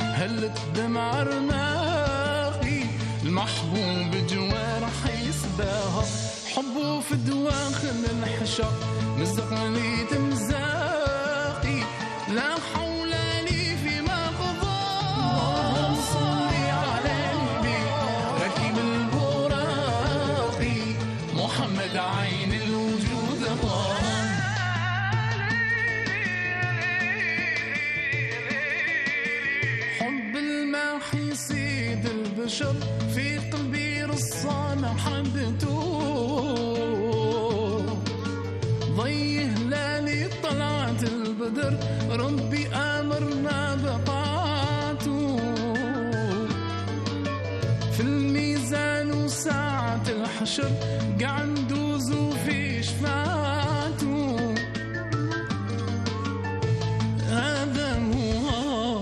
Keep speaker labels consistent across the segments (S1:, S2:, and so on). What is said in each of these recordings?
S1: هلت دمع رماخي المحبوب جوارح يسباها حبه في دواخل الحشا مزغلي تمزاقي لا حول لي فيما قضى صلي على النبي ركب البراقي محمد عين الوجود طال حب الماحي سيد البشر في قلبي رصان حبته ضي هلالي طلعت البدر ربي أمرنا بطاعته في الميزان وساعة الحشر قاعد ندوز في شفاعته هذا هو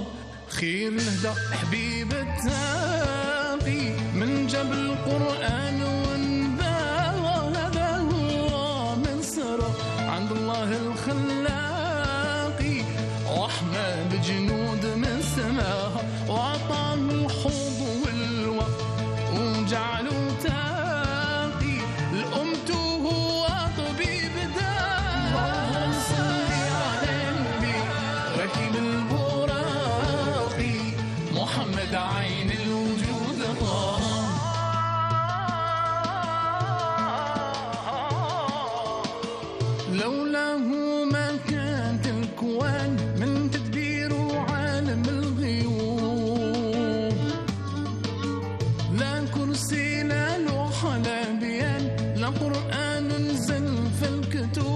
S1: خير الهدى حبيب التاقي من جبل القرآن وانباء هذا هو من سره عند الله الخلاقي وأحمد جنود من سماها وأعطاه الحوض والوقت وجعله تاقي لأمته هو طبيب داء صلي على النبي ركب البراقي محمد عين الوجود طه لولاه ما كانت الكوان من تدبير عالم الغيوب لا كرسي لا لوحة لا بيان لا قرآن نزل في الكتب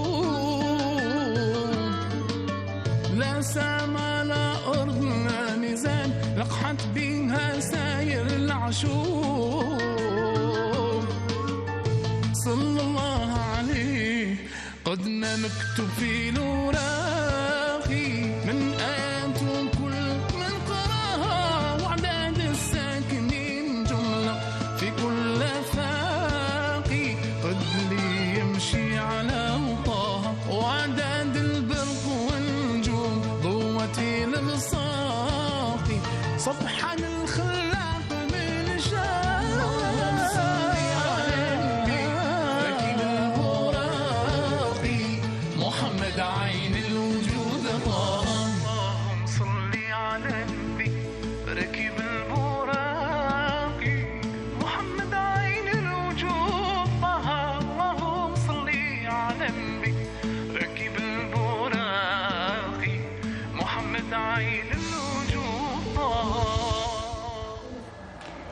S1: لا سما لا أرض لا ميزان لقحت بيها ساير العشوب صلى الله عليه قد ما مكتوب في الوراقي من آيات كل من قراها وعداد الساكنين جملة في كل فاقي قد لي يمشي على وطاها وعداد البرق والنجوم ضوتي للصاقي صبحا الخلاق من شاق محمد عين الوجود طه اللهم صل على النبي ركب البراقي محمد عين الوجود طه اللهم صل على النبي ركب البراقي محمد عين الوجود طه.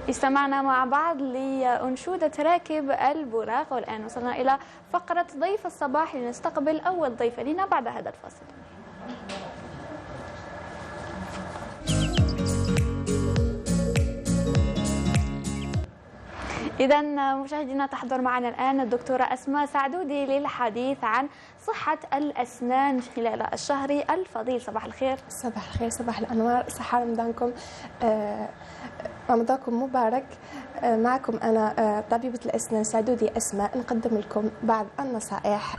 S2: استمعنا مع بعض لأنشودة راكب البراق والآن وصلنا إلى فقرة ضيف الصباح لنستقبل أول ضيف لنا بعد هذا الفاصل. إذا مشاهدينا تحضر معنا الآن الدكتورة أسماء سعدودي للحديث عن صحة الأسنان خلال الشهر الفضيل. صباح الخير.
S3: صباح الخير، صباح الأنوار، صحة رمضانكم رمضانكم مبارك. معكم أنا طبيبة الأسنان سعدودي أسماء نقدم لكم بعض النصائح